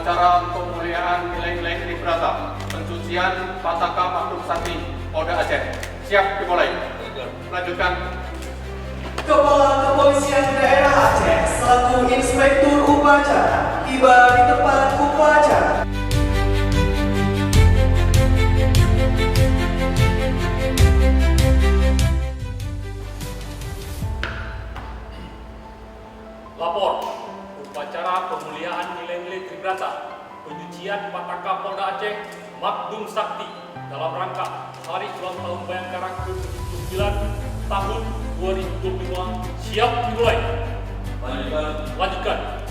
Upacara Pemuliaan Nilai-Nilai Tribrata Penyucian Pataka Machdum Sakti Polda Aceh. Siap dimulai. Lanjutkan. Kepala Kepolisian Daerah Aceh selaku Inspektur Upacara tiba di tempat upacara. Lapor Upacara Pemuliaan Nilai-Nilai Tribrata Penyucian Pataka Polda Aceh Machdum Sakti dalam rangka Hari Ulang Tahun Bhayangkara ke-79 tahun 2025 siap dimulai. Lanjutkan.